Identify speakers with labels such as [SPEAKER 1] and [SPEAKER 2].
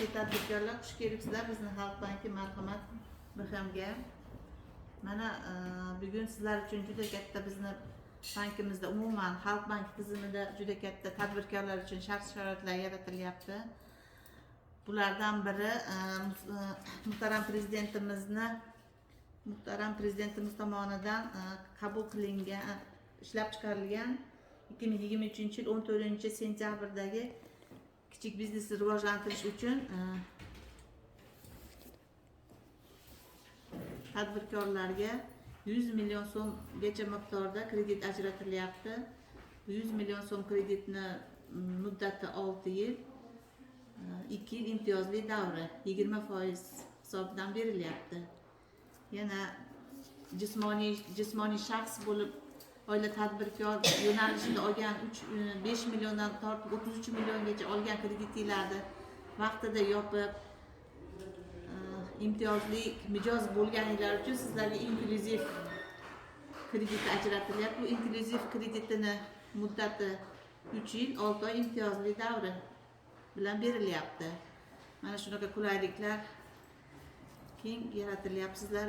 [SPEAKER 1] hurmatli tadbirkorlar, xush kelibsizlar bizni Xalq banki marhamat BXMga. Mana bugun sizlar uchun juda katta bizni bankimizda umuman Xalq banki tizimida juda katta tadbirkorlar uchun shart-sharoitlar yaratilyapti. Bulardan biri muhtaram prezidentimiz tomonidan qabul qilingan, ishlab chiqarilgan 2023-yil 14-sentyabrdagi kichik biznesni rivojlantirish uchun tadbirkorlarga 100 million so'mgacha miqdorda kredit ajratilyapti. 100 million so'm kreditni muddati 6 yil, 2 yil imtiyozli davri 20% hisobidan berilyapti. Yana jismoniy shaxs bo'lib oila tadbirkor yo'nalishida olgan 5 milliondan tortib 33 milliongacha olgan kreditlarni vaqtida yopib, imtiyozli mijoz bo'lganinglar uchun sizlarga inklyuziv kredit ajratilyapti. Bu inklyuziv kreditini muddati 3 yil, 6 oy imtiyozli davri bilan berilyapti. Mana shunaqa qulayliklar keng yaratilyapti sizlar